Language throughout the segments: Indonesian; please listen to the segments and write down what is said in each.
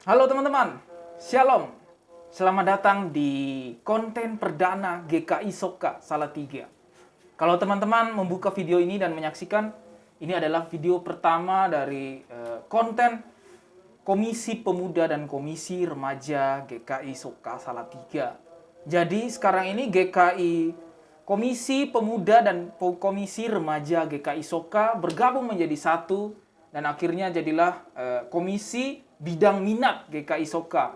Halo teman-teman, Shalom. Selamat datang di konten perdana GKI Soka Salatiga. Kalau teman-teman membuka video ini dan menyaksikan, ini adalah video pertama dari konten Komisi Pemuda dan Komisi Remaja GKI Soka Salatiga. Jadi sekarang ini GKI Komisi Pemuda dan Komisi Remaja GKI Soka bergabung menjadi satu dan akhirnya jadilah Komisi Bidang Minat GKI Soka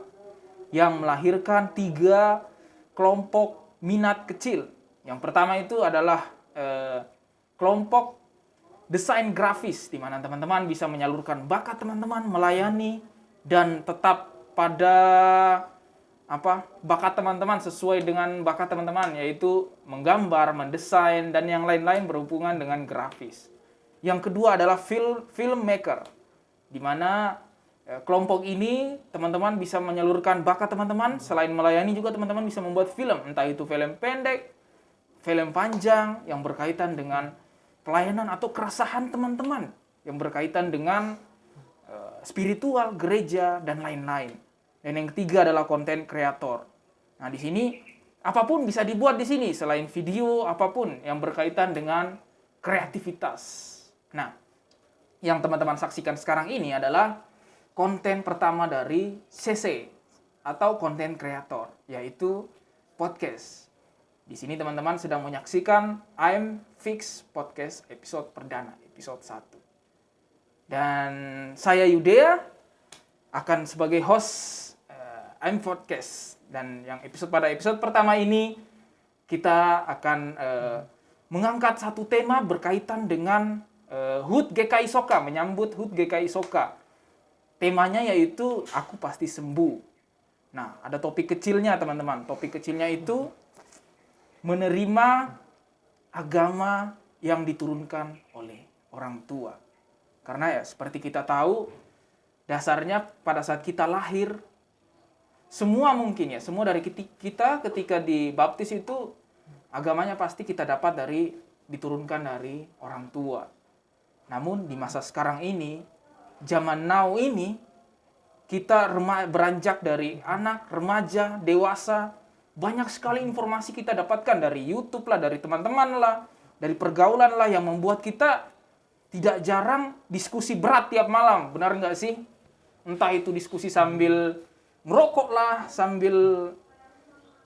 yang melahirkan 3 kelompok minat kecil. Yang pertama itu adalah kelompok desain grafis, di mana teman-teman bisa menyalurkan bakat teman-teman, melayani dan tetap pada bakat teman-teman sesuai dengan bakat teman-teman, yaitu menggambar, mendesain dan yang lain-lain berhubungan dengan grafis. Yang kedua adalah filmmaker, di mana kelompok ini teman-teman bisa menyalurkan bakat teman-teman, selain melayani juga teman-teman bisa membuat film, entah itu film pendek, film panjang yang berkaitan dengan pelayanan atau keresahan teman-teman yang berkaitan dengan spiritual, gereja dan lain-lain. Dan yang ketiga adalah konten kreator. Nah, di sini apapun bisa dibuat di sini, selain video, apapun yang berkaitan dengan kreativitas. Nah, yang teman-teman saksikan sekarang ini adalah konten pertama dari CC atau konten kreator, yaitu podcast. Di sini teman-teman sedang menyaksikan I'm Fix Podcast episode perdana, episode 1. Dan saya Yudea akan sebagai host I'm Podcast. Dan yang pada episode pertama ini kita akan mengangkat satu tema berkaitan dengan HUT GKI Soka, menyambut HUT GKI Soka. Temanya yaitu Aku Pasti Sembuh. Nah, ada topik kecilnya teman-teman. Topik kecilnya itu menerima agama yang diturunkan oleh orang tua. Karena ya seperti kita tahu, dasarnya pada saat kita lahir, semua dari kita ketika dibaptis itu agamanya pasti kita dapat diturunkan dari orang tua. Namun di masa sekarang ini, zaman now ini, kita beranjak dari anak, remaja, dewasa, banyak sekali informasi kita dapatkan dari YouTube lah, dari teman-teman lah, dari pergaulan lah yang membuat kita tidak jarang diskusi berat tiap malam, benar nggak sih? Entah itu diskusi sambil merokok lah, sambil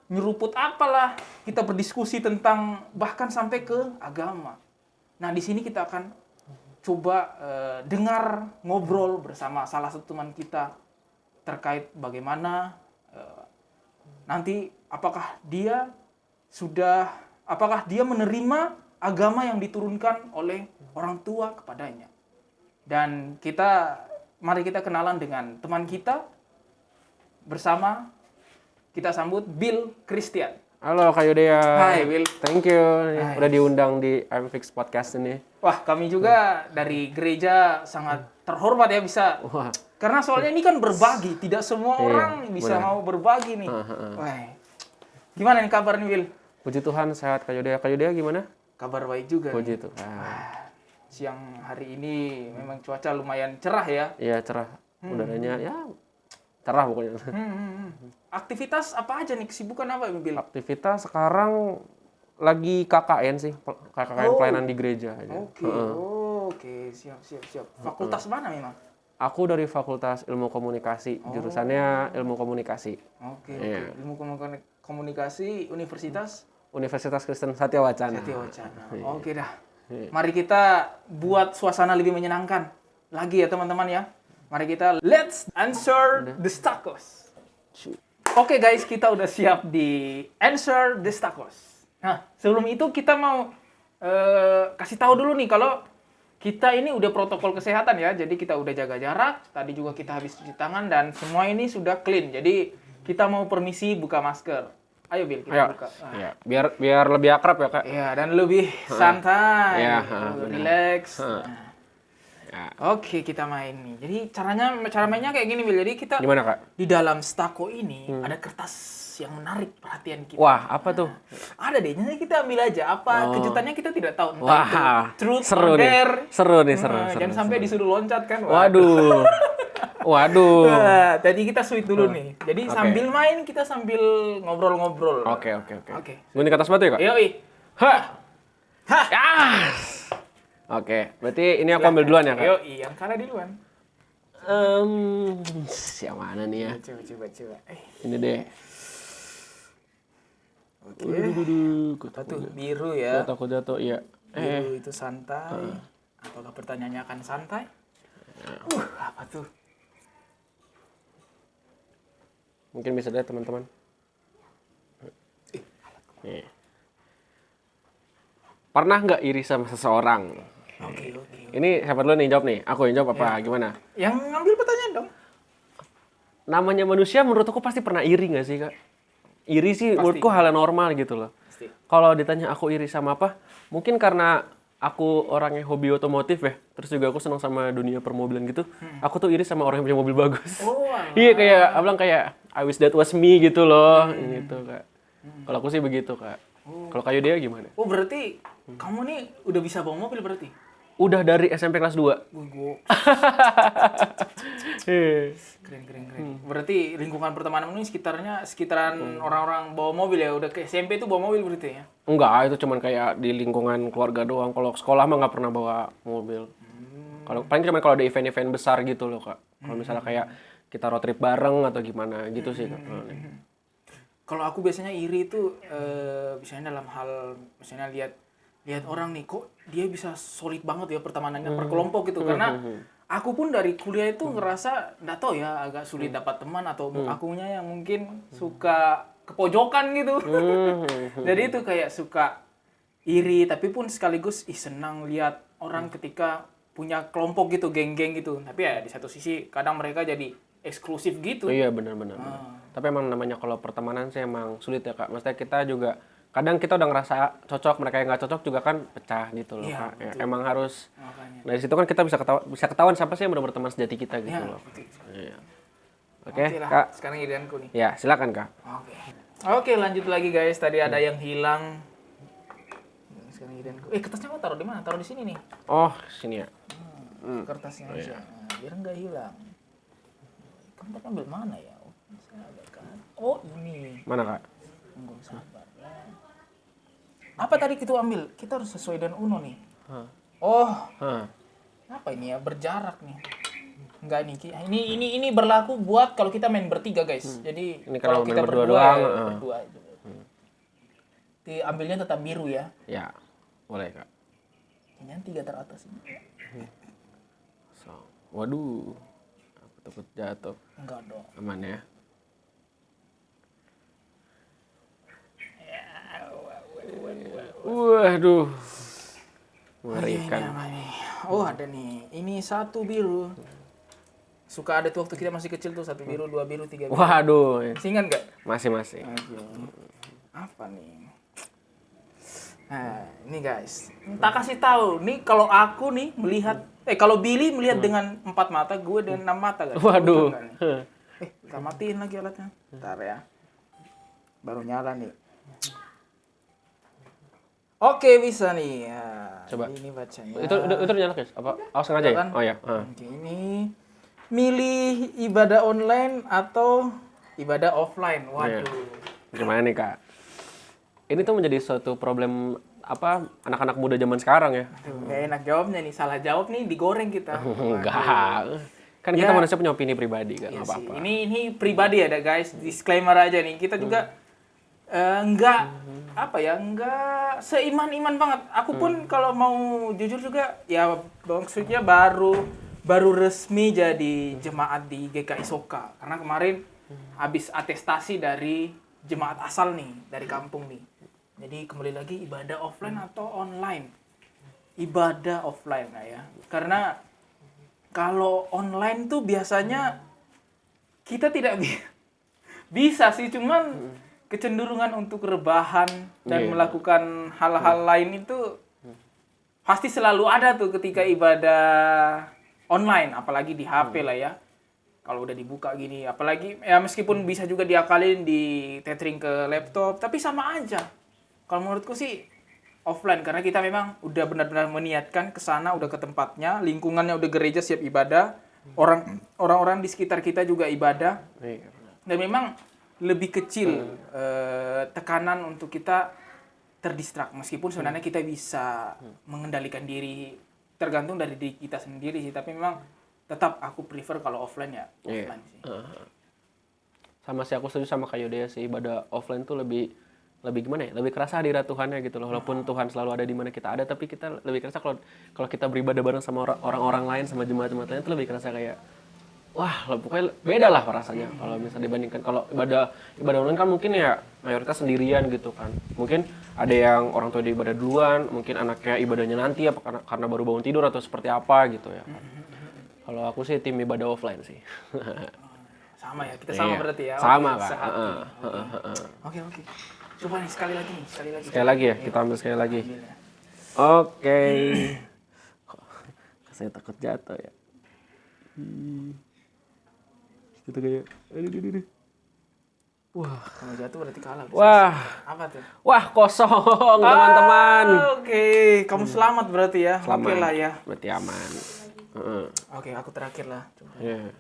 nyeruput apalah, kita berdiskusi tentang bahkan sampai ke agama. Nah, di sini kita akan coba dengar ngobrol bersama salah satu teman kita terkait bagaimana nanti apakah dia menerima agama yang diturunkan oleh orang tua kepadanya. Dan mari kita kenalan dengan teman kita. Bersama kita sambut Bill Christian. Halo Kak Yudea. Hai Bill. Thank you udah diundang di I'm Fix Podcast ini. Wah, kami juga dari gereja sangat terhormat ya bisa. Wah. Karena soalnya ini kan berbagi, tidak semua orang bisa mau berbagi nih. Wah. Gimana nih kabar nih Bill? Puji Tuhan sehat Kak Yudea. Kak Yudea gimana? Kabar baik juga. Puji nih. Tuhan. Siang hari ini memang cuaca lumayan cerah ya. Iya, cerah. Udaranya ya cerah pokoknya. Aktivitas apa aja nih? Kesibukan apa Bill? Aktivitas sekarang lagi KKN sih. KKN pelayanan di gereja aja. Oke. Siap. Fakultas mana memang? Aku dari Fakultas Ilmu Komunikasi. Jurusannya Ilmu Komunikasi. Oke. Ilmu Komunikasi Universitas Kristen Satya Wacana. Oke dah. Mari kita buat suasana lebih menyenangkan lagi ya teman-teman ya. Mari kita let's answer the stakos. Oke guys, kita udah siap di answer the stakos. Nah, sebelum itu kita mau kasih tahu dulu nih kalau kita ini udah protokol kesehatan ya. Jadi kita udah jaga jarak, tadi juga kita habis cuci tangan dan semua ini sudah clean. Jadi kita mau permisi buka masker. Ayo Bill, kita buka. Iya, biar lebih akrab ya, Kak. Iya, dan lebih santai. Relax. Ya. Oke, kita main nih. Jadi cara mainnya kayak gini, Bill. Jadi kita Gimana, Kak? di dalam stako ini ada kertas yang menarik perhatian kita. Wah, apa tuh? Ada deh. Jadi kita ambil aja. Apa kejutannya kita tidak tahu. Entah Wah, itu truth seru or nih. dare. Seru nih. Jangan sampai disuruh loncat kan. Waduh. Waduh. Wah, tadi kita sweet dulu nih. Jadi Oke. sambil main kita sambil ngobrol-ngobrol. Oke. Oke. Gunting ke atas batu ya, Kak? Yoi. Hah. Hah. Ah. Oke, berarti ini aku ambil duluan ya, Kak? Yoi, yang kalah duluan. Yang mana nih ya? Coba. Ini deh. Oke. Aduh, Apa tuh? Biru ya. takut jatuh, iya. Biru itu santai. Apakah pertanyaannya akan santai? Apa tuh? Mungkin bisa deh teman-teman. Nih. Pernah nggak iri sama seseorang? Oke. Ini siapa dulu nih jawab nih? Aku yang jawab apa gimana? Yang ngambil pertanyaan dong. Namanya manusia menurut aku pasti pernah iri nggak sih, Kak? Iri sih Pasti. menurutku hal yang normal gitu loh. Pasti. Kalau ditanya aku iri sama apa? Mungkin karena aku orangnya hobi otomotif ya. Terus juga aku senang sama dunia permobilan gitu. Aku tuh iri sama orang yang punya mobil bagus. Oh, alah. Iya kayak abang kayak I wish that was me gitu loh. Gitu, Kak. Kalau aku sih begitu, Kak. Kalau kayu dia gimana? Oh, berarti kamu nih udah bisa bawa mobil berarti? Udah dari SMP kelas 2. Gue keren. Berarti lingkungan pertemanan ini sekitaran orang-orang bawa mobil ya. Udah ke SMP tuh bawa mobil berarti ya? Enggak, itu cuman kayak di lingkungan keluarga doang. Kalau sekolah mah nggak pernah bawa mobil. Kalau paling cuman kalau ada event-event besar gitu loh, Kak. Kalau misalnya kayak kita road trip bareng atau gimana gitu sih, Kak. Kalau aku biasanya iri itu biasanya dalam hal misalnya lihat orang nih kok dia bisa solid banget ya pertemanannya per kelompok gitu karena aku pun dari kuliah itu ngerasa nggak tahu ya agak sulit dapat teman atau akunya yang mungkin suka kepojokan gitu. Jadi itu kayak suka iri tapi pun sekaligus senang lihat orang ketika punya kelompok gitu, geng-geng gitu. Tapi ya di satu sisi kadang mereka jadi eksklusif gitu. Iya benar. Tapi emang namanya kalau pertemanan sih emang sulit ya, Kak. Maksudnya kita juga kadang kita udah ngerasa cocok, mereka yang nggak cocok juga kan pecah gitu loh, Iya, Kak. Ya, betul. emang harus. Makanya. Dari situ kan kita bisa ketahuan siapa sih yang benar berteman sejati kita gitu Ya, loh. betul. Iya. Oke, lah, Kak. sekarang giliranku nih. Ya, silakan, Kak. Oke, lanjut lagi guys. Tadi ada yang hilang. Sekarang giliranku. Kertasnya mau taruh di mana? Taruh di sini nih. Oh, sini ya. Kertasnya aja. Nah, biar nggak hilang. Kamu ambil mana ya? Oh, ini. Mana, Kak? Tunggu sabar. Apa tadi kita ambil? Kita harus sesuai dengan Uno nih. Oh, apa ini ya? Berjarak nih. Enggak ini berlaku buat kalau kita main bertiga guys. Jadi Ini kalau kalau kita main berdua berdua doang, ya, berdua aja. Ambilnya tetap biru ya. Ya, boleh, Kak. Ini yang 3 teratas ini. So, waduh. Aku takut jatuh. Enggak dong. Aman ya. Waduh. Mengerikan. Oh, ada nih. Ini 1 biru. Suka ada tuh waktu kita masih kecil tuh 1 biru, 2 biru, 3 biru. Waduh. Masih ingat nggak? Masih. Apa nih? Nah, ini guys. Tak kasih tahu. Nih kalau aku nih melihat kalau Billy melihat dengan 4 mata, gue dengan 6 mata guys. Waduh. Kita matiin lagi alatnya. Bentar ya. Baru nyala nih. Oke, bisa nih. Ya, Coba. Ini bacanya. Itu udah nyala, guys? Apa? Oh, sengaja ya? Kan? Oh ya. Oke, ini milih ibadah online atau ibadah offline. Waduh. Gimana nih, Kak? Ini tuh menjadi suatu problem apa anak-anak muda zaman sekarang ya? Gak enak jawabnya nih, salah jawab nih digoreng kita. Enggak. Kan kita Ya. manusia punya opini pribadi kan, Iya nggak sih. apa-apa. Ini pribadi ya guys, disclaimer aja nih. Kita juga nggak seiman-iman banget. Aku pun kalau mau jujur juga ya maksudnya baru resmi jadi jemaat di GKI Soka karena kemarin habis atestasi dari jemaat asal nih dari kampung nih. Jadi kembali lagi ibadah offline atau online? Ibadah offline lah ya. Karena kalau online tuh biasanya kita tidak bisa sih, cuman kecenderungan untuk rebahan dan melakukan hal-hal lain itu pasti selalu ada tuh ketika ibadah online, apalagi di HP lah ya. Kalau udah dibuka gini, apalagi ya meskipun bisa juga diakalin di tethering ke laptop, tapi sama aja. Kalau menurutku sih offline karena kita memang udah benar-benar meniatkan ke sana, udah ke tempatnya, lingkungannya udah gereja siap ibadah, orang-orang di sekitar kita juga ibadah, Iya. dan memang lebih kecil tekanan untuk kita terdistrak, meskipun sebenarnya kita bisa mengendalikan diri, tergantung dari diri kita sendiri sih, tapi memang tetap aku prefer kalau offline ya Iya. offline sih. Sama sih, aku setuju sama Kak Yodea sih, ibadah offline tuh lebih gimana ya, lebih kerasa hadirat Tuhannya gitu loh. Walaupun Tuhan selalu ada di mana kita ada, tapi kita lebih kerasa kalau kita beribadah bareng sama orang-orang lain, sama jemaat-jemaat lain, itu lebih kerasa kayak wah, pokoknya beda lah rasanya kalau misalnya dibandingkan kalau ibadah online kan mungkin ya mayoritas sendirian gitu kan. Mungkin ada yang orang tua ibadah duluan, mungkin anaknya ibadahnya nanti apa karena baru bangun tidur atau seperti apa gitu ya kan. Kalau aku sih tim ibadah offline sih. Sama ya, kita sama Iya. berarti ya. Sama, Oke, Kak. sehati. Oke. Coba nih sekali lagi. Sekali lagi ya, kita ambil sekali lagi. Ambil ya. Oke. Saya takut jatuh ya. Gitu kayak. Aduh. Kalau jatuh berarti kalah. Wah. Apa tuh? Wah, kosong teman-teman. Oke, kamu selamat berarti ya. Selamat. Oke lah ya. Berarti aman. Oke, aku terakhir lah. Coba. Iya.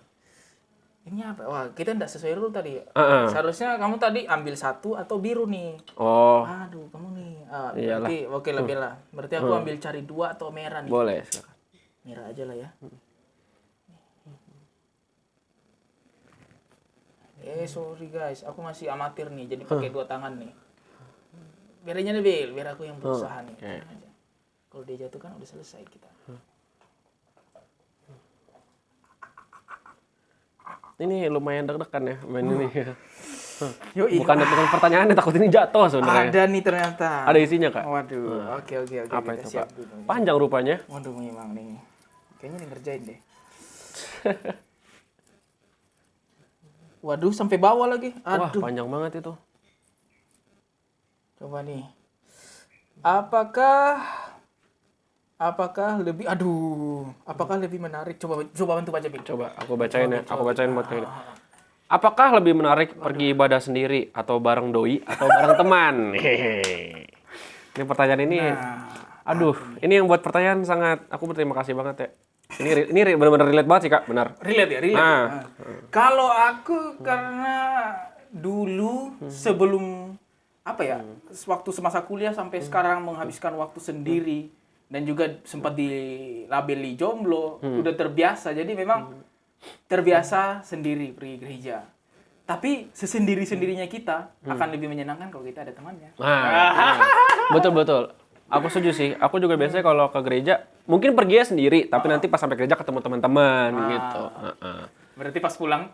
Ini apa? Wah, kita enggak sesuai rule tadi. Seharusnya Seharusnya kamu tadi ambil satu atau biru nih. Oh, Aduh, kamu nih. Iyalah. Berarti oke lah Bella. Berarti aku ambil cari 2 atau merah nih. boleh silakan. Merah aja lah ya. Sorry guys, aku masih amatir nih, jadi pakai 2 tangan nih. Biar aja nih Bel, biar aku yang berusaha nih. oke. Tenang aja. Kalau dia jatuh kan udah selesai kita. Ini lumayan deg-degan ya main ini. Yoi. Bukan deg-degan pertanyaannya, takut ini jatuh sebenarnya. Ada nih ternyata. Ada isinya, Kak? Waduh, oke. Apa Kita itu, siap Pak? dulu. Panjang rupanya. Waduh, memang nih. Kayaknya nih ngerjain deh. Waduh, sampai bawah lagi. Wah, Aduh. panjang banget itu. Coba nih. Apakah lebih menarik? Coba bantu baca Bil. Coba aku bacain ya. Aku bacain buat kalian. Apakah lebih menarik pergi ibadah sendiri atau bareng doi atau bareng teman? Hehehe. Ini pertanyaan ini, aduh, ini yang buat pertanyaan sangat, aku berterima kasih banget ya. Ini benar-benar relate banget sih Kak, benar. Relate. Kalau aku karena dulu sebelum waktu semasa kuliah sampai sekarang menghabiskan waktu sendiri dan juga sempat dilabeli jomblo, udah terbiasa. Jadi memang terbiasa sendiri pergi gereja. Tapi sesendiri-sendirinya kita akan lebih menyenangkan kalau kita ada temannya. Betul. Aku setuju sih. Aku juga biasanya kalau ke gereja, mungkin perginya sendiri, tapi nanti pas sampai gereja ketemu teman-teman gitu. Berarti pas pulang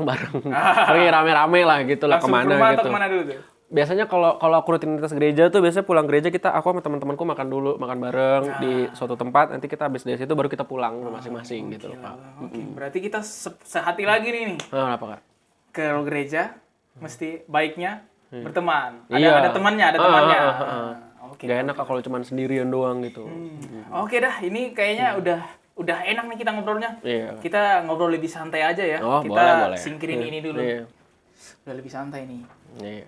Bareng. Pergi rame-rame lah gitu lah, langsung ke kemana rumah gitu. atau kemana dulu tuh? Biasanya kalau aku rutinitas gereja tuh biasanya pulang gereja aku sama teman-temanku makan bareng di suatu tempat, nanti kita habis dari situ baru kita pulang masing-masing gitu loh, Pak. Oke, berarti kita sehati lagi nih. Apa Kak? Ke gereja mesti baiknya berteman. Iya. Ada temannya. Oke. Gak enak Kak kalau cuma sendirian doang gitu. Oke dah, ini kayaknya udah enak nih kita ngobrolnya. Iya. Kita ngobrol lebih santai aja ya. Oh, kita boleh. singkirin ini dulu. Iya. Udah lebih santai nih. Iya.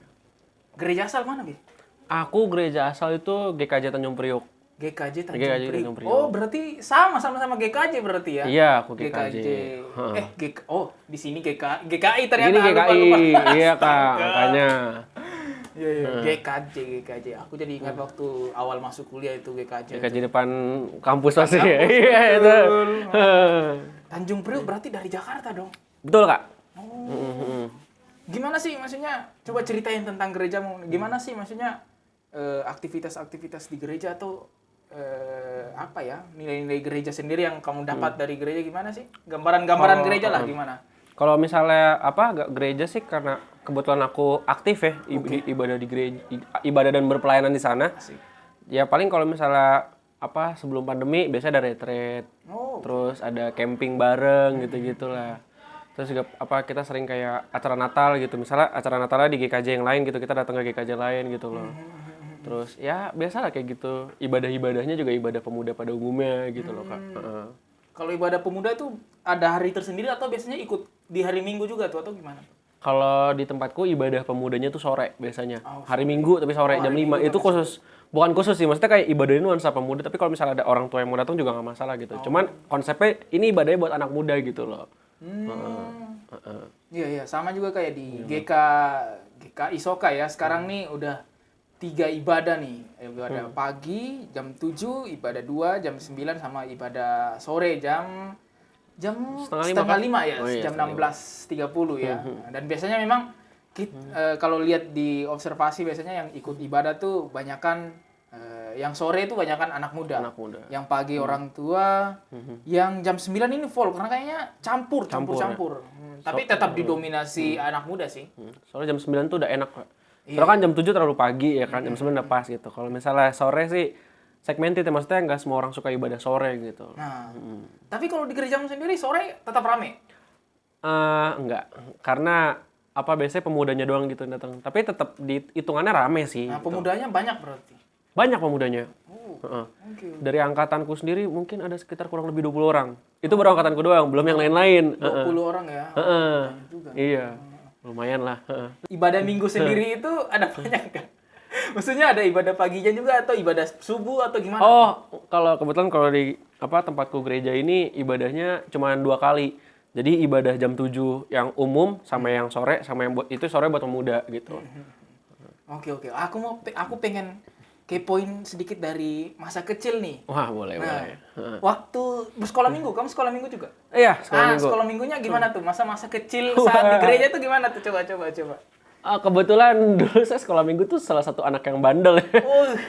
Gereja asal mana, Bi? Aku gereja asal itu GKJ Tanjung Priok. GKJ GKJ Tanjung Tanjung Priok. Priok. Oh, berarti sama GKJ berarti ya? Iya, aku GKJ. Di sini GKI ternyata. Ini GKI. Lupa. Iya, Kak, makanya. Iya. GKJ. Aku jadi ingat waktu awal masuk kuliah itu GKJ. GKJ depan kampus pasti ya. Iya, itu. Tanjung Priok berarti dari Jakarta dong? Betul, Kak. Gimana sih maksudnya? Coba ceritain tentang gerejamu. Gimana sih maksudnya aktivitas-aktivitas di gereja atau nilai-nilai gereja sendiri yang kamu dapat dari gereja gimana sih? Gambaran gereja lah gimana? Kalau misalnya gereja sih karena kebetulan aku aktif ya ibadah di gereja, ibadah dan berpelayanan di sana. Asik. Ya paling kalau misalnya sebelum pandemi biasanya ada retreat. Oh. Terus ada camping bareng gitu-gitulah. Terus juga kita sering kayak acara Natal gitu. Misalnya acara Natalnya di GKJ yang lain gitu, kita datang ke GKJ lain gitu loh. Terus ya biasalah kayak gitu. Ibadah-ibadahnya juga ibadah pemuda pada umumnya gitu loh, Kak. Kalau ibadah pemuda itu ada hari tersendiri atau biasanya ikut di hari Minggu juga tuh atau gimana? Kalau di tempatku ibadah pemudanya tuh sore biasanya. Hari Minggu tapi sore jam 5. Itu Bukan khusus sih, maksudnya kayak ibadah ini nuansa pemuda, tapi kalau misalnya ada orang tua yang mau datang juga nggak masalah gitu. Cuman konsepnya ini ibadahnya buat anak muda gitu loh. Iya iya, sama juga kayak di GK Isoka ya. Sekarang nih udah 3 ibadah nih. Ibadah pagi jam 7, ibadah 2 jam 9 sama ibadah sore jam setengah 5 ya, Oh iya, jam setengah 16.30 ya. Dan biasanya memang kalau lihat di observasi biasanya yang ikut ibadah tuh banyakan yang sore itu banyakan anak muda. Anak muda. Yang pagi orang tua, yang jam 9 ini full karena kayaknya campur. Tapi tetap didominasi anak muda sih. Soalnya jam 9 tuh udah enak, Pak. Iya. Soalnya kan jam 7 terlalu pagi ya kan, jam 9 udah pas gitu. Kalau misalnya sore sih segmented ya, maksudnya nggak semua orang suka ibadah sore gitu. Nah, tapi kalau di gerejamu sendiri sore tetap rame? Enggak, karena biasanya pemudanya doang gitu yang datang. Tapi tetap hitungannya rame sih. Nah, gitu. pemudanya banyak berarti? Banyak pemudanya. Oke. Dari angkatanku sendiri mungkin ada sekitar kurang lebih 20 orang. Itu baru angkatanku doang, belum yang lain-lain. 20 orang ya? Banyak juga. Iya, lumayan lah. Ibadah minggu sendiri itu ada banyak kan? Maksudnya ada ibadah paginya juga atau ibadah subuh atau gimana? Oh, kebetulan kalau di tempatku gereja ini ibadahnya cuma 2 kali. Jadi ibadah jam 7 yang umum sama yang sore, sama yang itu sore buat pemuda gitu. Oke. Aku pengen kepoin sedikit dari masa kecil nih. Wah, boleh. Waktu bersekolah minggu, kamu sekolah minggu juga? Iya, sekolah minggu. Sekolah minggunya gimana tuh? Masa-masa kecil saat di gereja tuh gimana tuh? Coba. Kebetulan dulu saya sekolah minggu tuh salah satu anak yang bandel ya.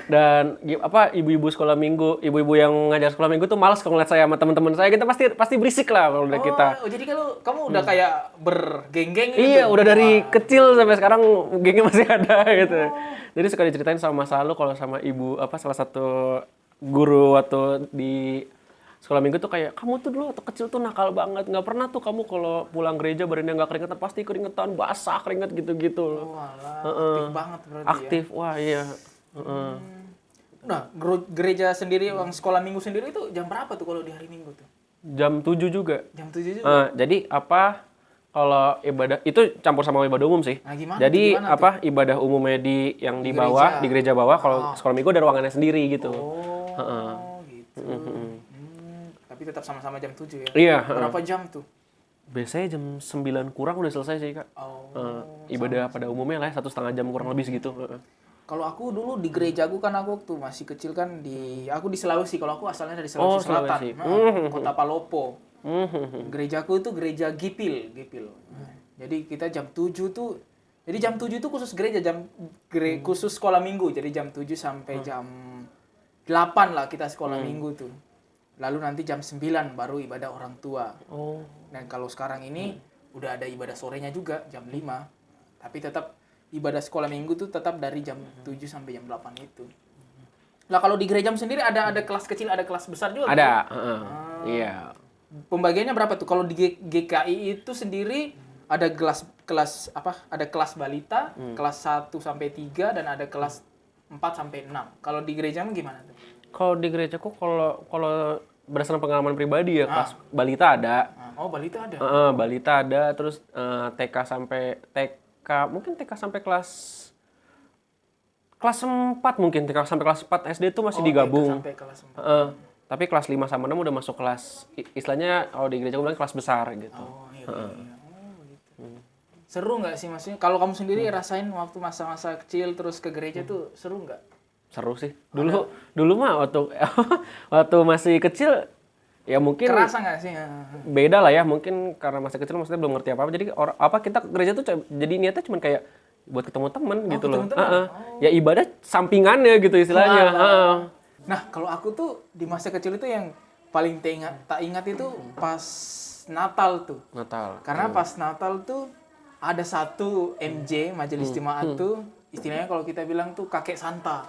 Dan ibu-ibu sekolah minggu, ibu-ibu yang ngajar sekolah minggu tuh malas kalau ngeliat saya sama teman-teman saya, kita pasti berisik lah kalau udah kita. Oh, jadi kalau kamu udah kayak bergeng-geng gitu? Iya, udah dari kecil sampai sekarang gengnya masih ada gitu. Jadi suka diceritain sama masa lalu kalau sama ibu salah satu guru waktu di sekolah minggu tuh kayak, kamu tuh dulu waktu kecil tuh nakal banget, nggak pernah tuh kamu kalau pulang gereja badannya nggak keringetan, pasti keringetan, basah keringet gitu-gitu. Oh, aktif banget berarti aktif, wah iya. Nah, gereja sendiri, sekolah minggu sendiri itu jam berapa tuh kalau di hari minggu tuh? Jam 7 juga. Jam 7 juga? Jadi kalau ibadah, itu campur sama ibadah umum sih. Nah, gimana Jadi tuh? ibadah umumnya di bawah, di gereja bawah, kalau sekolah minggu ada ruangannya sendiri gitu. Gitu. Tapi tetap sama-sama jam 7 ya? Iya. Berapa jam tuh? Biasanya jam 9 kurang udah selesai sih, Kak. Ibadah pada umumnya lah 1,5 jam kurang lebih segitu. Kalau aku dulu di gerejaku kan aku waktu masih kecil kan aku di Sulawesi. Kalau aku asalnya dari Sulawesi Selatan, Kota Palopo. Gerejaku itu gereja Gipil. Jadi kita jam 7 tuh, jadi jam 7 itu khusus gereja, khusus sekolah minggu. Jadi jam 7 sampai jam 8 lah kita sekolah minggu tuh. Lalu nanti jam 9 baru ibadah orang tua. Dan kalau sekarang ini udah ada ibadah sorenya juga jam 5. Tapi tetap ibadah sekolah minggu tuh tetap dari jam 7 sampai jam 8 itu. Lah kalau di gerejamu sendiri ada kelas kecil, ada kelas besar juga? Ada, iya. Pembagiannya berapa tuh? Kalau di GKI itu sendiri ada ada kelas balita, kelas 1 sampai 3 dan ada kelas 4 sampai 6. Kalau di gerejamu gimana tuh? Kalau di gerejaku kalau berdasarkan pengalaman pribadi ya, kelas balita ada. Oh, balita ada. Balita ada, terus TK sampai kelas 4 mungkin, TK sampai kelas 4 SD itu masih digabung. TK sampai kelas 4. Tapi kelas 5 sama 6 udah masuk kelas, istilahnya kalau di gereja gue bilang kelas besar gitu. Iya. Gitu. Seru nggak sih maksudnya? Kalau kamu sendiri rasain waktu masa-masa kecil terus ke gereja tuh seru nggak? Seru sih. Dulu mah waktu masih kecil ya mungkin kerasa nggak sih? Beda lah ya, mungkin karena masih kecil maksudnya belum ngerti apa-apa. Jadi kita ke gereja tuh jadi niatnya cuma kayak buat ketemu teman gitu loh. Ya ibadah sampingannya gitu istilahnya. Nah, kalau aku tuh di masa kecil itu yang paling tak ingat itu pas Natal tuh. Natal. Karena pas Natal tuh ada satu MJ, Majelis Jemaat tuh, istilahnya kalau kita bilang tuh kakek Santa.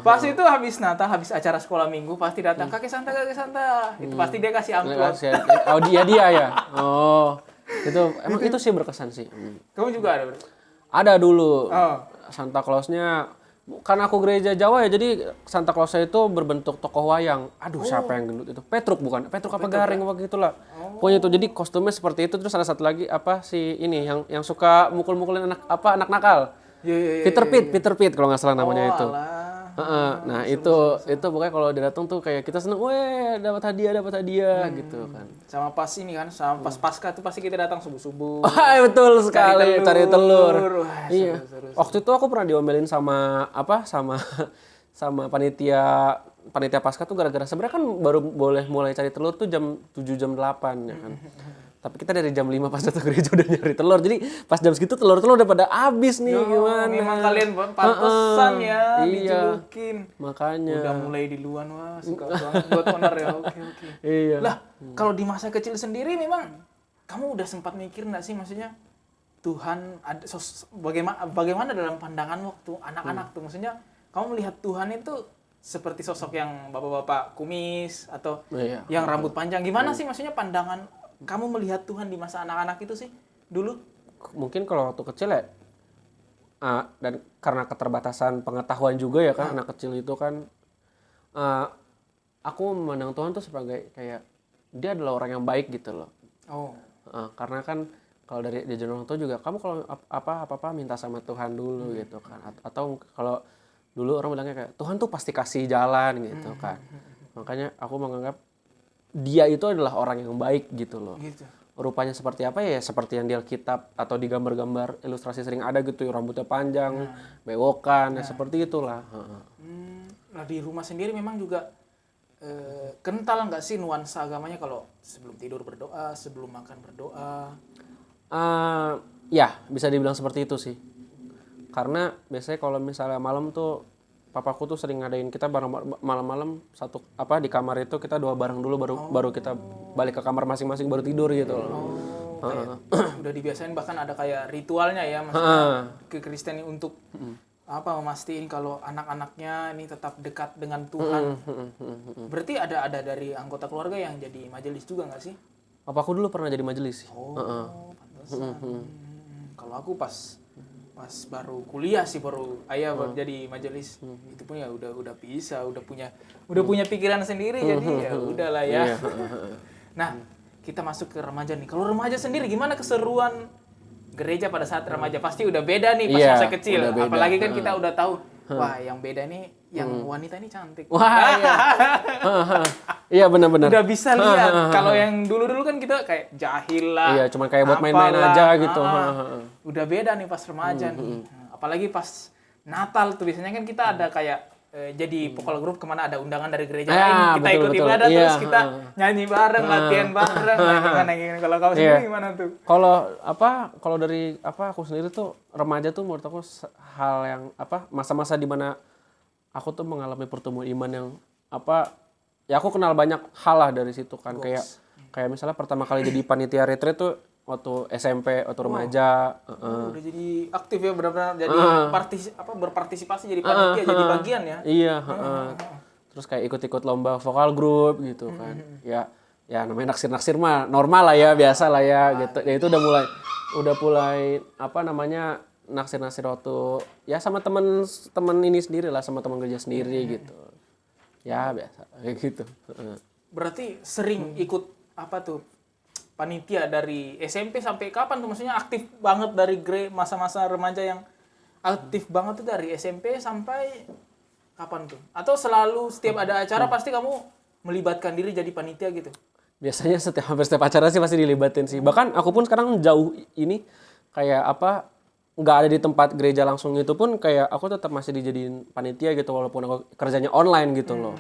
Pas itu habis Natal, habis acara sekolah minggu pasti datang kakek Santa. Itu pasti dia kasih amplop. Oh, dia ya. Oh. Itu sih berkesan sih. Kamu juga ada? Ada dulu. Santa Claus-nya, karena aku gereja Jawa ya, jadi Santa Claus-nya itu berbentuk tokoh wayang. Aduh, siapa yang gendut itu? Petruk bukan? Petruk apa Garing apa gitulah. Pokoknya itu, jadi kostumnya seperti itu. Terus ada satu lagi yang suka mukul-mukulin anak nakal. Iya, iya, iya, Peter Pitt kalau nggak salah namanya itu. alah. Heeh. Nah, itu pokoknya kalau dia datang tuh kayak kita seneng, weh dapat hadiah gitu kan. Sama pas ini kan, sama pas Pasca tuh pasti kita datang subuh-subuh. Wah, betul sekali, cari telur. Wah, Iya. Waktu itu aku pernah diomelin sama sama panitia Pasca tuh gara-gara sebenarnya kan baru boleh mulai cari telur tuh jam 7 jam 8 ya kan. Tapi kita dari jam 5 pas datang gereja udah nyari telur. Jadi pas jam segitu telur-telur udah pada habis nih gimana. Memang kalian pantesan ya iya. dijulukin. Makanya. Udah mulai duluan, wah suka banget buat owner ya. Oke. Iya. Lah, kalau di masa kecil sendiri memang kamu udah sempat mikir nggak sih maksudnya Tuhan ada bagaimana dalam pandangan waktu anak-anak tuh maksudnya kamu melihat Tuhan itu seperti sosok yang bapak-bapak kumis atau yang rambut panjang gimana sih maksudnya pandangan kamu melihat Tuhan di masa anak-anak itu sih dulu? Mungkin kalau waktu kecil ya dan karena keterbatasan pengetahuan juga ya kan anak kecil itu kan aku memandang Tuhan tuh sebagai kayak dia adalah orang yang baik gitu loh. Karena kan kalau dari diajaran orang tua juga kamu kalau apa minta sama Tuhan dulu gitu kan atau kalau dulu orang bilangnya kayak Tuhan tuh pasti kasih jalan gitu kan. Makanya aku menganggap dia itu adalah orang yang baik gitu loh. Gitu. Rupanya seperti apa ya seperti yang di Alkitab atau di gambar-gambar ilustrasi sering ada gitu rambutnya panjang, bewokan, ya seperti itulah. Nah di rumah sendiri memang juga kental nggak sih nuansa agamanya kalau sebelum tidur berdoa, sebelum makan berdoa? Ya bisa dibilang seperti itu sih. Karena biasanya kalau misalnya malam tuh papaku tuh sering ngadain kita bareng malam-malam di kamar itu kita doa bareng dulu baru kita balik ke kamar masing-masing baru tidur gitu loh. Udah dibiasain bahkan ada kayak ritualnya ya maksudnya ke Kristen untuk memastikan kalau anak-anaknya ini tetap dekat dengan Tuhan. Berarti ada dari anggota keluarga yang jadi majelis juga nggak sih? Papaku dulu pernah jadi majelis sih. Pantesan. Kalau aku pas baru kuliah sih baru ayah baru jadi majelis. Itu pun ya udah bisa, udah punya pikiran sendiri jadi ya udahlah ya. Nah, kita masuk ke remaja nih. Kalau remaja sendiri gimana keseruan gereja pada saat remaja? Pasti udah beda nih pas masa kecil. Apalagi kan kita udah tahu, wah yang beda nih yang wanita ini cantik. Wah, iya benar-benar. Udah bisa lihat. Kalau yang dulu-dulu kan kita kayak jahil lah. Iya, cuma kayak buat main-main aja gitu. Udah beda nih pas remaja nih. Apalagi pas Natal tuh biasanya kan kita ada kayak jadi vokal grup kemana ada undangan dari gereja lain. Kita ikut ibadah terus kita nyanyi bareng, latihan bareng. Gimana kalau kamu sendiri gimana tuh? Kalau dari aku sendiri tuh remaja tuh menurut aku hal yang masa-masa di mana aku tuh mengalami pertumbuhan iman yang ya aku kenal banyak hal lah dari situ kan kayak misalnya pertama kali jadi panitia retreat tuh waktu SMP waktu remaja udah jadi aktif ya benar-benar jadi berpartisipasi jadi panitia jadi bagian ya. Iya terus kayak ikut-ikut lomba vokal grup gitu kan ya namanya naksir mah normal lah ya biasa lah ya gitu ya itu udah mulai naksir waktu ya sama teman ini sendiri lah sama teman kerja sendiri gitu ya biasa kayak gitu. Berarti sering ikut panitia dari SMP sampai kapan tuh maksudnya aktif banget dari masa-masa remaja yang aktif banget tuh dari SMP sampai kapan tuh? Atau selalu setiap ada acara pasti kamu melibatkan diri jadi panitia gitu? Biasanya hampir setiap acara sih pasti dilibatin sih. Bahkan aku pun sekarang jauh ini kayak nggak ada di tempat gereja langsung itu pun kayak aku tetap masih dijadiin panitia gitu walaupun aku kerjanya online gitu loh.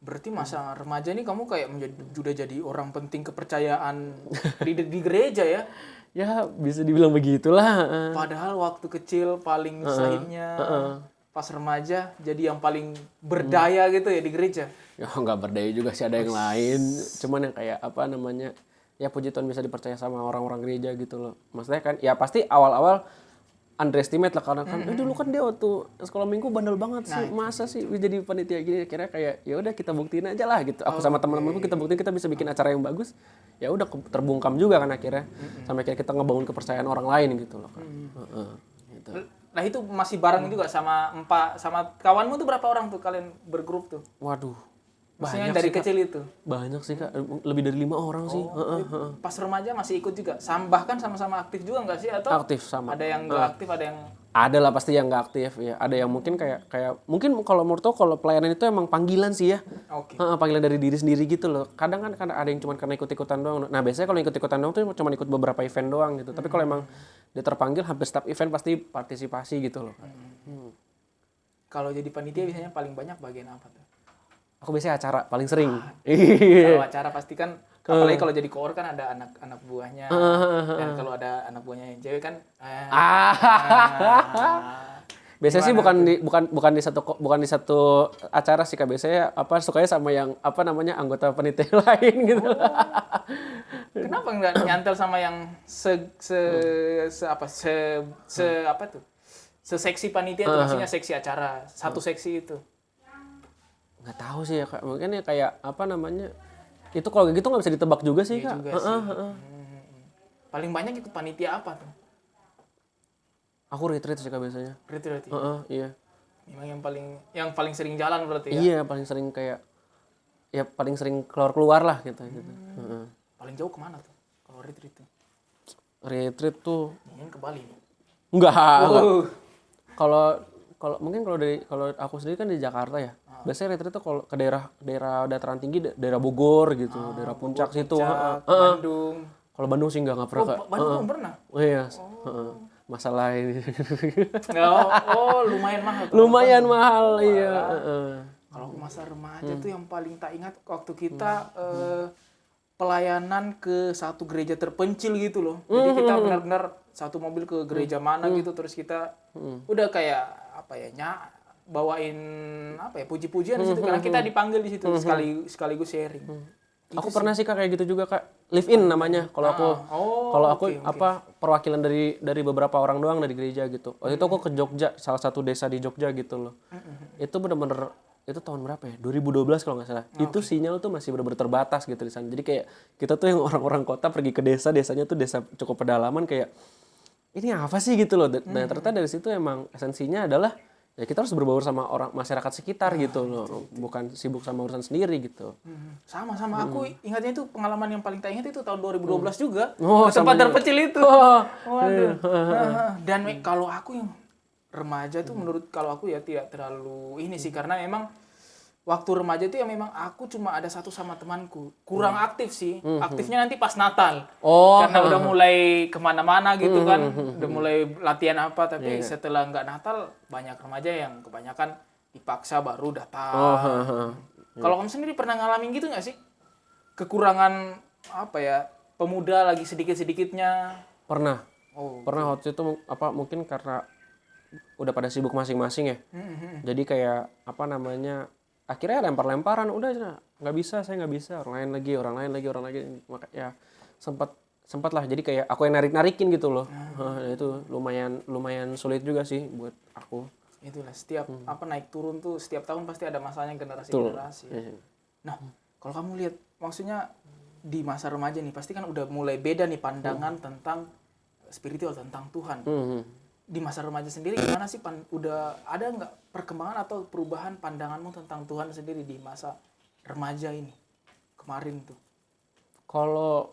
Berarti masa remaja ini kamu kayak sudah jadi orang penting kepercayaan di gereja ya? Ya bisa dibilang begitulah. Padahal waktu kecil paling sahihnya pas remaja jadi yang paling berdaya gitu ya di gereja. Ya nggak berdaya juga sih ada yang lain. Cuman yang kayak ya puji Tuhan bisa dipercaya sama orang-orang gereja gitu loh. Maksudnya kan ya pasti awal-awal underestimate lah karena kan dulu kan dia waktu sekolah minggu bandel banget sih. Masa sih jadi panitia gini kira kayak ya udah kita buktiin aja lah gitu. Aku sama teman-temanku kita buktiin kita bisa bikin acara yang bagus. Ya udah terbungkam juga kan akhirnya. Sampai akhirnya kita ngebangun kepercayaan orang lain gitu loh kan. Gitu. Nah itu masih bareng juga sama kawanmu tuh berapa orang tuh kalian bergrup tuh? Waduh. Maksudnya dari kecil itu? Banyak sih Kak, lebih dari 5 orang sih. Pas remaja masih ikut juga? Bahkan sama-sama aktif juga nggak sih? Atau aktif sama. Ada yang nggak aktif, ada yang Ada lah pasti yang nggak aktif ya. Ada yang mungkin kayak mungkin kalau menurut aku kalau pelayanan itu emang panggilan sih ya. Oke. Panggilan dari diri sendiri gitu loh. Kadang kan ada yang cuma karena ikut-ikutan doang. Nah biasanya kalau ikut-ikutan doang tuh cuma ikut beberapa event doang gitu. Tapi kalau emang dia terpanggil hampir setiap event pasti partisipasi gitu loh. Kalau jadi panitia biasanya paling banyak bagian apa tuh? Aku biasanya acara paling sering. Kalau acara pasti kan, apalagi kalau jadi koor kan ada anak buahnya, dan kalau ada anak buahnya yang cewek kan, Biasanya sih bukan di satu acara sih Kak. Biasanya sukanya sama yang anggota panitia lain gitu. kenapa nggak nyantel sama yang seseksi panitia itu, maksudnya seksi acara, satu seksi itu. Nggak tahu sih ya Kak. Mungkin ya kayak itu kalau kayak gitu nggak bisa ditebak juga sih Kak. Juga sih. Paling banyak ikut panitia apa tuh? Aku retreat sih Kak biasanya. Retreat. Iya. Memang yang paling sering jalan berarti ya? Iya, paling sering kayak ya paling sering keluar lah gitu. Paling jauh kemana tuh kalau retreat tuh? Retreat tuh Ingin ke Bali nih. enggak. Kalau mungkin kalau aku sendiri kan di Jakarta ya. Biasanya retreat tuh kalau ke daerah dataran tinggi, daerah Bogor gitu, daerah Puncak situ. Bandung. Kalau Bandung sih nggak pernah Kak. Bandung belum pernah? Oh iya. Masalah ini. Lumayan mahal. Lumayan mahal, iya. Kalau masa remaja tuh yang paling tak ingat waktu kita pelayanan ke satu gereja terpencil gitu loh. Jadi kita benar-benar satu mobil ke gereja mana gitu, terus kita udah kayak bawain puji-pujian di situ karena kita dipanggil di situ sekaligus sharing. Aku pernah sih Kak kayak gitu juga Kak. Live in namanya. Kalau aku perwakilan dari beberapa orang doang dari gereja gitu. Waktu itu aku ke Jogja, salah satu desa di Jogja gitu loh. Itu bener-bener itu tahun berapa ya? 2012 kalau nggak salah. Itu sinyal tuh masih bener-bener terbatas gitu di sana. Jadi kayak kita tuh yang orang-orang kota pergi ke desanya tuh desa cukup pedalaman kayak ini apa sih gitu loh. Dan ternyata dari situ emang esensinya adalah ya kita harus berbaur sama orang masyarakat sekitar gitu loh, bukan sibuk sama urusan sendiri gitu. Sama aku ingatnya itu pengalaman yang paling tak ingat itu tahun 2012 juga. Oh, ke tempat terpencil itu. Waduh. Dan kalau aku yang remaja tuh kalau aku ya tidak terlalu ini sih, karena memang waktu remaja itu ya memang aku cuma ada satu sama temanku, kurang aktif sih. Aktifnya nanti pas Natal, karena udah mulai kemana-mana gitu kan, udah mulai latihan apa. Tapi setelah nggak Natal banyak remaja yang kebanyakan dipaksa baru datang. Kalau kamu sendiri pernah ngalamin gitu nggak sih, kekurangan pemuda lagi sedikit-sedikitnya? Pernah waktu itu mungkin karena udah pada sibuk masing-masing ya. Jadi kayak akhirnya lempar-lemparan, udah saya nggak bisa, orang lain lagi, maka ya sempat lah, jadi kayak aku yang narik-narikin gitu loh. Itu lumayan sulit juga sih buat aku. Itulah setiap naik turun tuh setiap tahun pasti ada masanya generasi. Nah, kalau kamu lihat maksudnya di masa remaja nih pasti kan udah mulai beda nih pandangan tentang spiritual, tentang Tuhan. Di masa remaja sendiri gimana sih, udah ada nggak perkembangan atau perubahan pandanganmu tentang Tuhan sendiri di masa remaja ini kemarin tuh? Kalau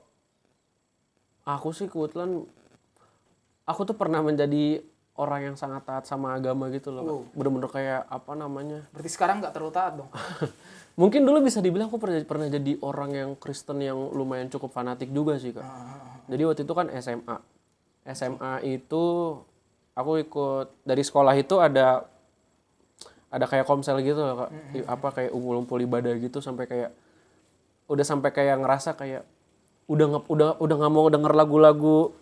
aku sih kebetulan aku tuh pernah menjadi orang yang sangat taat sama agama gitu loh. Bener-bener kayak Berarti sekarang nggak terlalu taat dong? Mungkin dulu bisa dibilang aku pernah jadi orang yang Kristen yang lumayan cukup fanatik juga sih Kak. Jadi waktu itu kan SMA itu aku ikut dari sekolah itu ada kayak komsel gitu loh Kak. Kayak ngumpul ibadah gitu sampai kayak ngerasa kayak udah nggak mau denger lagu-lagu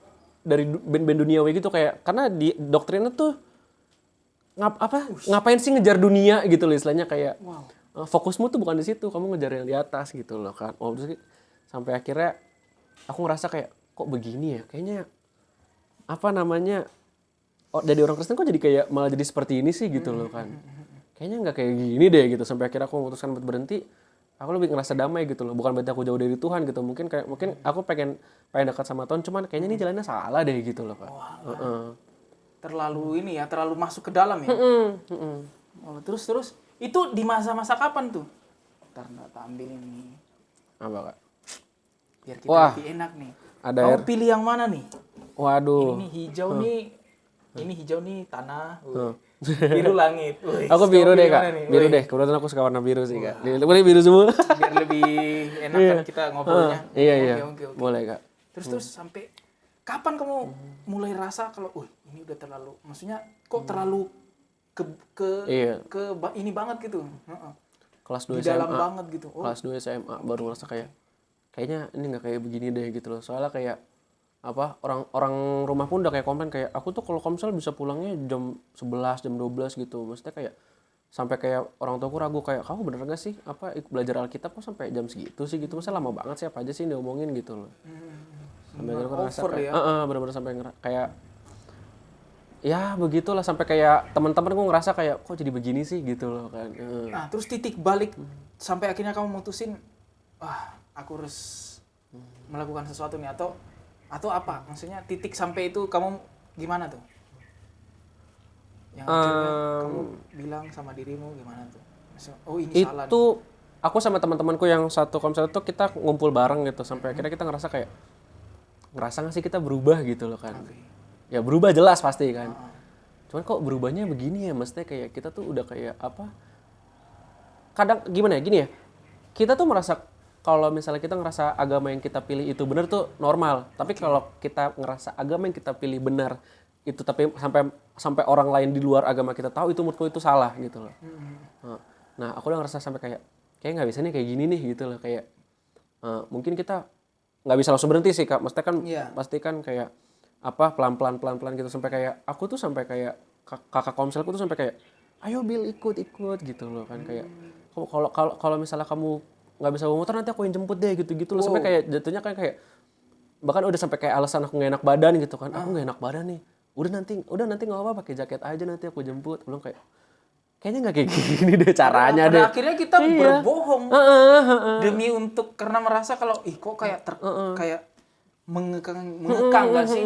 dari band-band duniawi gitu, kayak karena di doktrinnya tuh ngapain sih ngejar dunia gitu loh istilahnya, kayak fokusmu tuh bukan di situ, kamu ngejar yang di atas gitu loh kan. Terus sampai akhirnya aku ngerasa kayak kok begini ya, kayaknya dari orang Kristen kok jadi kayak malah jadi seperti ini sih gitu loh kan. Kayaknya nggak kayak gini deh gitu, sampai akhirnya aku memutuskan buat berhenti. Aku lebih ngerasa damai gitu loh, bukan berarti aku jauh dari Tuhan gitu. Mungkin aku pengen dekat sama Tuhan, cuman kayaknya ini jalannya salah deh gitu loh Kak. Terlalu ini ya, terlalu masuk ke dalam ya. Terus itu di masa-masa kapan tuh? Ntar ambil ini. Apa Kak? Biar kita lebih enak nih. Kamu pilih yang mana nih? Waduh. Ini hijau nih ini hijau nih tanah, biru langit. Wih, Aku biru deh, Kak. gimana nih? Biru Wih, deh. Kebetulan aku suka warna biru sih, Kak. Boleh biru semua. biar lebih enak kan kita ngobrolnya. Iya. Oke. Boleh, Kak. Terus sampai kapan kamu mulai rasa kalau, ini udah terlalu, maksudnya kok terlalu Iya. ini banget gitu. Kelas Di 2 dalam SMA. banget gitu. Kelas 2 SMA baru ngerasa kayaknya ini nggak kayak begini deh gitu loh. Soalnya kayak apa orang rumah pun udah kayak komplain kayak aku tuh kalau komsel bisa pulangnya jam 11 jam 12 gitu. Maksudnya kayak sampai kayak orang tuaku ragu kayak kamu bener gak sih apa belajar Alkitab kok sampai jam segitu sih gitu. Masa lama banget sih apa aja sih diomongin gitu loh. Sampai akhirnya aku ngerasa Over kayak ya. bener-bener sampai kayak ya begitulah sampai kayak teman-teman gue ngerasa kayak kok jadi begini sih gitu loh kan. Nah, terus titik balik sampai akhirnya kamu mutusin, aku harus melakukan sesuatu nih atau apa? Maksudnya titik sampai itu kamu gimana tuh? Yang akhirnya kamu bilang sama dirimu gimana tuh? Maksudnya, ini salah nih. Itu aku sama teman-temanku yang satu komsel itu kita ngumpul bareng gitu sampai akhirnya kita ngerasa kayak ngerasa nggak sih kita berubah gitu loh kan. Oke. Ya berubah jelas pasti kan. Cuman kok berubahnya begini ya, maksudnya kayak kita tuh udah kayak apa? Kadang gimana ya, gini ya. Kita tuh merasa kalau misalnya kita ngerasa agama yang kita pilih itu benar tuh normal. Tapi kalau kita ngerasa agama yang kita pilih benar itu tapi sampai orang lain di luar agama kita tahu itu menurutku itu salah gitu loh. Nah, aku udah ngerasa sampai kayak nggak bisa nih kayak gini nih gitu loh kayak mungkin kita nggak bisa langsung berhenti sih Kak. Maksudnya kan pasti kan kayak apa pelan-pelan gitu sampai kayak aku tuh sampai kayak kakak komselku tuh sampai kayak ayo Bill ikut gitu loh kan kayak kalau misalnya kamu nggak bisa bawa motor nanti aku yang jemput deh gitu loh sampai kayak jatuhnya kayak bahkan udah sampai kayak alasan aku nggak enak badan gitu kan aku nggak enak badan nih udah nanti nggak apa pakai jaket aja nanti aku jemput belum kayaknya nggak kayak gini deh caranya deh. Pada akhirnya kita berbohong demi untuk karena merasa kalau kok kayak kayak mengekang nggak sih?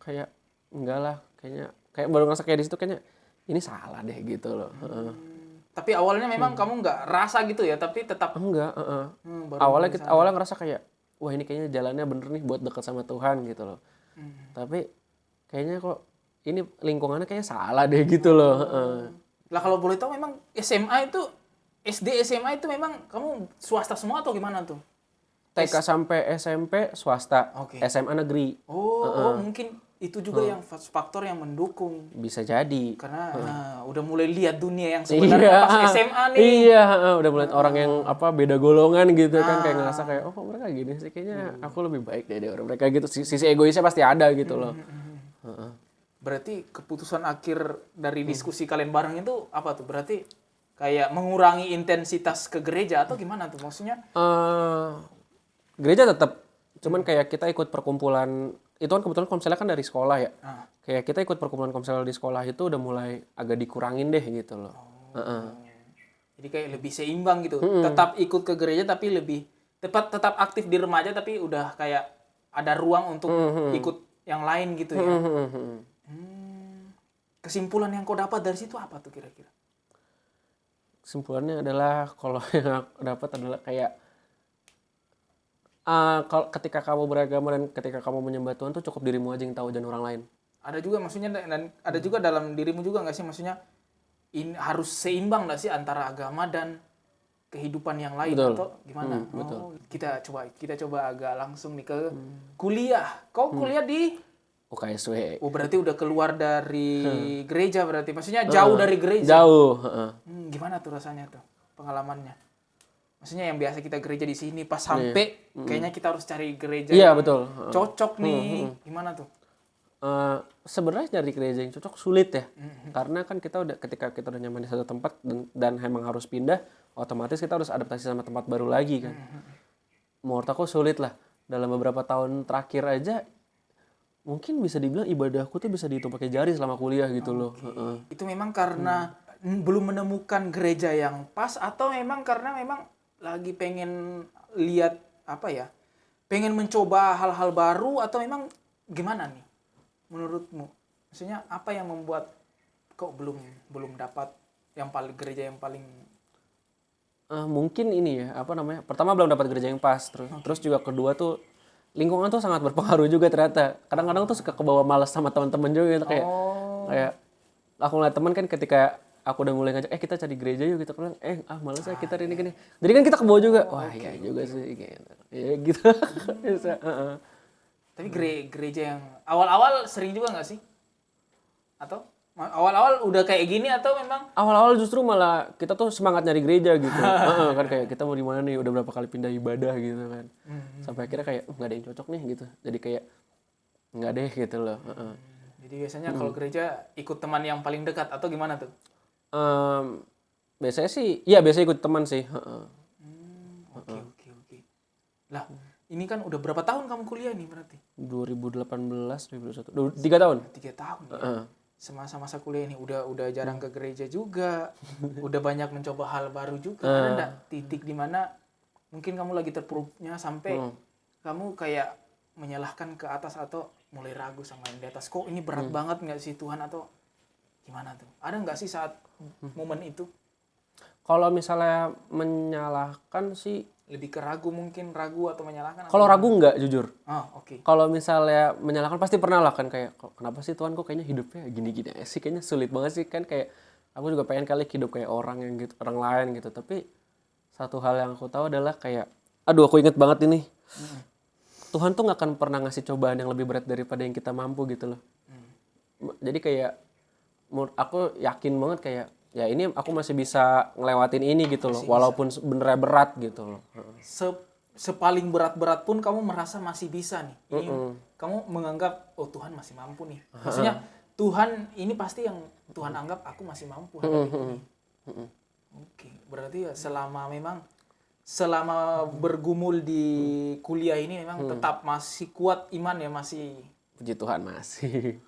Kayak enggak lah kayak baru ngerasa kayak di situ kayaknya ini salah deh gitu loh. Tapi awalnya memang kamu nggak rasa gitu ya, tapi tetap Enggak. baru Awalnya ngerasa kayak wah ini kayaknya jalannya bener nih buat dekat sama Tuhan gitu loh. Tapi kayaknya kok ini lingkungannya kayaknya salah deh gitu loh. Lah kalau boleh tahu memang SMA itu SD SMA itu memang kamu swasta semua atau gimana tuh? TK sampai SMP swasta, Oke. SMA negeri. Mungkin itu juga yang faktor yang mendukung Bisa jadi. karena udah mulai lihat dunia yang sebenarnya pas SMA nih. Iya, udah mulai orang yang apa beda golongan gitu kan kayak ngerasa kayak kok mereka gini sih kayaknya aku lebih baik dari orang mereka gitu. Sisi egoisnya pasti ada gitu loh. Berarti keputusan akhir dari diskusi kalian bareng itu apa tuh? Berarti kayak mengurangi intensitas ke gereja atau gimana tuh maksudnya? Gereja tetap, cuman kayak kita ikut perkumpulan itu kan kebetulan komselnya kan dari sekolah ya. Kayak kita ikut perkumpulan komsel di sekolah itu udah mulai agak dikurangin deh gitu loh. Jadi kayak lebih seimbang gitu. Tetap ikut ke gereja tapi lebih tetap aktif di remaja tapi udah kayak ada ruang untuk ikut yang lain gitu ya. Kesimpulan yang kau dapat dari situ apa tuh kira-kira? Kesimpulannya adalah kalau yang aku dapat adalah kayak kalau ketika kamu beragama dan ketika kamu menyembah Tuhan tuh cukup dirimu aja yang tahu jangan orang lain. Ada juga maksudnya dan ada juga dalam dirimu juga nggak sih maksudnya ini harus seimbang nggak sih antara agama dan kehidupan yang lain atau gimana? Betul. Kita coba agak langsung nih ke kuliah. Kau kuliah di UKSW. berarti udah keluar dari gereja berarti. Maksudnya jauh dari gereja. Jauh. Gimana tuh rasanya tuh pengalamannya? Maksudnya yang biasa kita gereja di sini pas sampai kayaknya kita harus cari gereja Iya, yang betul. cocok nih. Gimana tuh? Sebenarnya dari gereja yang cocok sulit ya. Karena kan ketika kita udah nyaman di satu tempat dan emang harus pindah, otomatis kita harus adaptasi sama tempat baru lagi kan. Menurut aku sulit lah. Dalam beberapa tahun terakhir aja mungkin bisa dibilang ibadahku tuh bisa dihitung pakai jari selama kuliah gitu loh. Itu memang karena belum menemukan gereja yang pas atau memang karena memang lagi pengen lihat apa ya? Pengen mencoba hal-hal baru atau memang gimana nih menurutmu? Maksudnya apa yang membuat kok belum dapat yang paling gereja yang paling Mungkin ini ya, apa namanya? Pertama belum dapat gereja yang pas, terus juga kedua tuh lingkungan tuh sangat berpengaruh juga ternyata. Kadang-kadang tuh suka kebawa malas sama teman-teman juga gitu kayak aku ngeliat teman kan ketika aku udah mulai ngajak kita cari gereja yuk gitu, kan malas ya kita ini gini. Jadi kan kita kebawa juga. Wah, iya juga sih gitu. Ya gitu. Bisa, Tapi gereja yang awal-awal sering juga nggak sih? Atau awal-awal udah kayak gini atau memang Awal-awal justru malah kita tuh semangat nyari gereja gitu. Kan kayak kita mau di mana nih, udah berapa kali pindah ibadah gitu kan. Sampai akhirnya kayak nggak ada yang cocok nih gitu. Jadi kayak nggak deh gitu loh. jadi biasanya kalau gereja ikut teman yang paling dekat atau gimana tuh? Biasanya sih, iya biasanya ikut teman sih. Oke. Lah, ini kan udah berapa tahun kamu kuliah nih berarti? 2018, 2021, 3 tahun. 3 tahun ya. Semasa-masa kuliah ini udah jarang ke gereja juga, udah banyak mencoba hal baru juga. Ada enggak titik di mana mungkin kamu lagi terpuruknya sampai kamu kayak menyalahkan ke atas atau mulai ragu sama yang di atas. Kok ini berat banget nggak sih Tuhan atau gimana tuh? Ada nggak sih saat momen itu? Kalau misalnya menyalahkan sih, Lebih ke ragu mungkin, ragu atau menyalahkan? kalau ragu nggak jujur. Oke. Kalau misalnya menyalahkan pasti pernah lah kan, kayak kenapa sih Tuhan kok kayaknya hidupnya gini-gini aja sih, kayaknya sulit banget sih kan, kayak aku juga pengen kali hidup kayak orang yang gitu, orang lain gitu. Tapi satu hal yang aku tahu adalah kayak, aku inget banget ini, Tuhan tuh nggak akan pernah ngasih cobaan yang lebih berat daripada yang kita mampu gitu loh. Jadi kayak aku yakin banget kayak ya ini aku masih bisa ngelewatin ini gitu loh, walaupun sebenarnya berat gitu loh. Sepaling berat-berat pun kamu merasa masih bisa nih. Ini kamu menganggap Tuhan masih mampu nih. Maksudnya Tuhan ini pasti yang Tuhan anggap aku masih mampu hadapi ini. Oke, berarti ya selama bergumul di kuliah ini memang tetap masih kuat iman ya, masih. Puji Tuhan masih.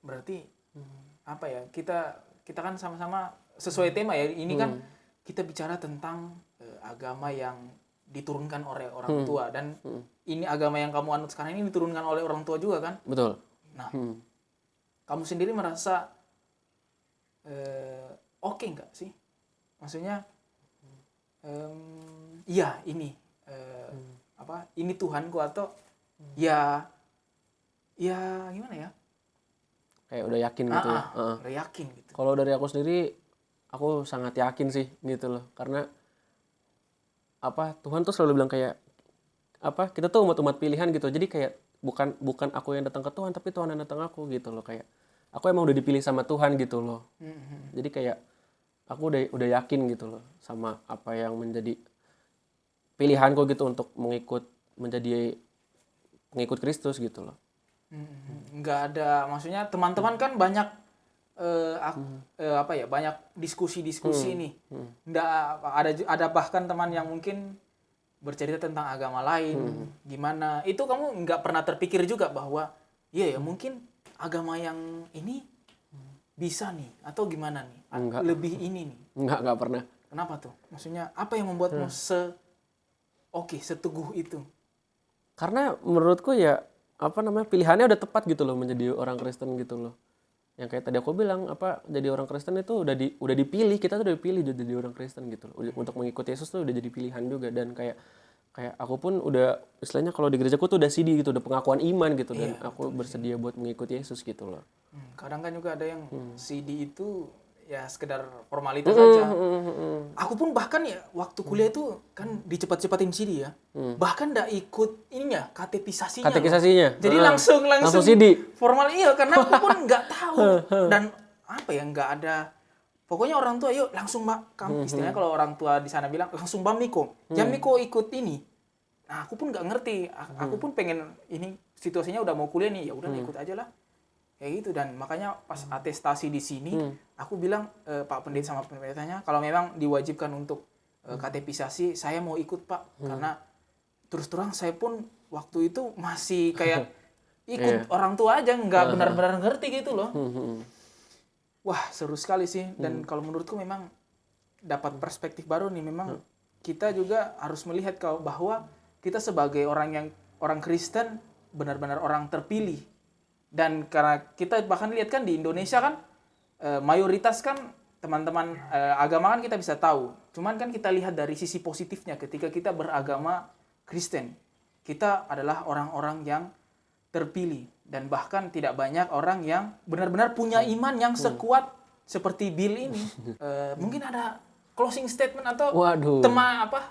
Berarti apa ya, kita kan sama-sama sesuai tema ya, ini kan kita bicara tentang agama yang diturunkan oleh orang tua, dan ini agama yang kamu anut sekarang ini diturunkan oleh orang tua juga kan? Betul. Nah, kamu sendiri merasa oke nggak sih? Maksudnya iya ini ini Tuhanku, atau ya gimana ya? Kayak udah yakin gitu ya. Udah yakin gitu. Kalau dari aku sendiri, aku sangat yakin sih gitu loh. Karena Tuhan tuh selalu bilang kayak kita tuh umat pilihan gitu. Jadi kayak bukan aku yang datang ke Tuhan, tapi Tuhan yang datang aku gitu loh. Kayak aku emang udah dipilih sama Tuhan gitu loh. Jadi kayak aku udah yakin gitu loh sama apa yang menjadi pilihanku gitu untuk menjadi pengikut Kristus gitu loh. Nggak ada, maksudnya teman-teman kan banyak banyak diskusi nih. Nggak ada bahkan teman yang mungkin bercerita tentang agama lain, gimana itu kamu nggak pernah terpikir juga bahwa iya ya mungkin agama yang ini bisa nih atau gimana nih? Enggak. Lebih ini nih. Enggak pernah. Kenapa tuh? Maksudnya apa yang membuatmu seteguh itu? Karena menurutku ya pilihannya udah tepat gitu loh menjadi orang Kristen gitu loh. Yang kayak tadi aku bilang jadi orang Kristen itu udah dipilih, kita tuh udah dipilih jadi orang Kristen gitu loh. Untuk mengikuti Yesus tuh udah jadi pilihan juga, dan kayak aku pun udah istilahnya kalau di gerejaku tuh udah CD gitu, udah pengakuan iman gitu, dan aku bersedia buat mengikuti Yesus gitu loh. Kadang kan juga ada yang CD itu ya sekedar formalitas saja. Aku pun bahkan ya waktu kuliah itu kan dicepat-cepatin CD ya. Bahkan nggak ikut ininya, katekisasinya. Jadi langsung CD. Formal karena aku pun nggak tahu, dan nggak ada. Pokoknya orang tua yuk langsung kamu istilahnya kalau orang tua di sana bilang langsung Miko. Jangan Miko ikut ini. Nah, aku pun nggak ngerti. Aku pun pengen ini situasinya udah mau kuliah nih, ya udah ikut aja lah. Kayak gitu, dan makanya pas atestasi di sini aku bilang Pak Pendeta sama pendetanya kalau memang diwajibkan untuk katekisasi saya mau ikut Pak, karena terus terang saya pun waktu itu masih kayak ikut orang tua aja, nggak benar-benar ngerti gitu loh. Wah, seru sekali sih, dan kalau menurutku memang dapat perspektif baru nih. Memang kita juga harus melihat bahwa kita sebagai orang Kristen benar-benar orang terpilih. Dan karena kita bahkan lihat kan di Indonesia kan mayoritas kan teman-teman agama kan kita bisa tahu. Cuman kan kita lihat dari sisi positifnya ketika kita beragama Kristen, kita adalah orang-orang yang terpilih dan bahkan tidak banyak orang yang benar-benar punya iman yang sekuat seperti Bill ini. Mungkin ada closing statement atau Waduh.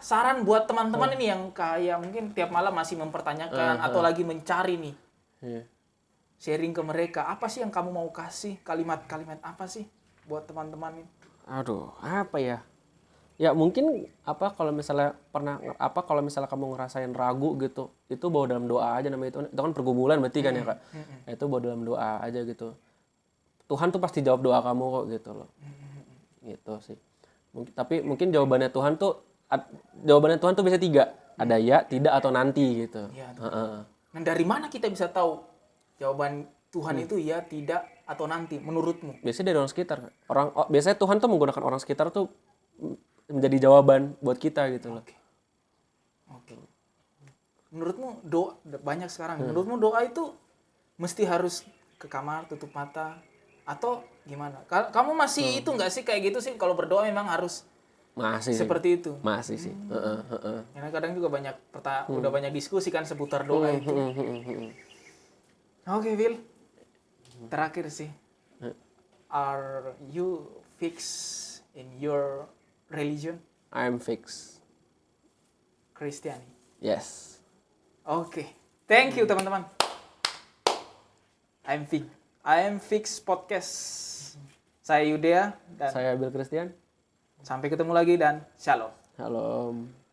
saran buat teman-teman ini yang kayak mungkin tiap malam masih mempertanyakan atau lagi mencari nih. Iya. Sharing ke mereka, apa sih yang kamu mau kasih? Kalimat-kalimat apa sih buat teman-teman ini? Aduh, apa ya? Ya mungkin kalau misalnya kalau misalnya kamu ngerasain ragu gitu, itu bawa dalam doa aja namanya itu kan pergumulan berarti kan ya Kak. Ya, itu bawa dalam doa aja gitu. Tuhan tuh pasti jawab doa kamu kok gitu loh. Gitu sih. Mungkin jawabannya Tuhan tuh bisa 3. Ada ya, tidak atau nanti gitu. Ya, nah, dari mana kita bisa tahu jawaban Tuhan itu ya, tidak atau nanti menurutmu? Biasanya dari orang sekitar. Biasanya Tuhan tuh menggunakan orang sekitar tuh menjadi jawaban buat kita gitu loh. Oke. Menurutmu doa banyak sekarang. Menurutmu doa itu mesti harus ke kamar tutup mata atau gimana? Kamu masih itu nggak sih kayak gitu sih kalau berdoa memang harus Masih sih. seperti itu? Masih sih. Karena kadang juga udah banyak diskusi kan seputar doa itu. Oke, Will. Terakhir sih. Are you fixed in your religion? I'm fixed. Christianity. Yes. Oke. Thank you teman-teman. I am fixed podcast. Saya Yudea dan Saya Bill Christian. sampai ketemu lagi dan shalom. Shalom.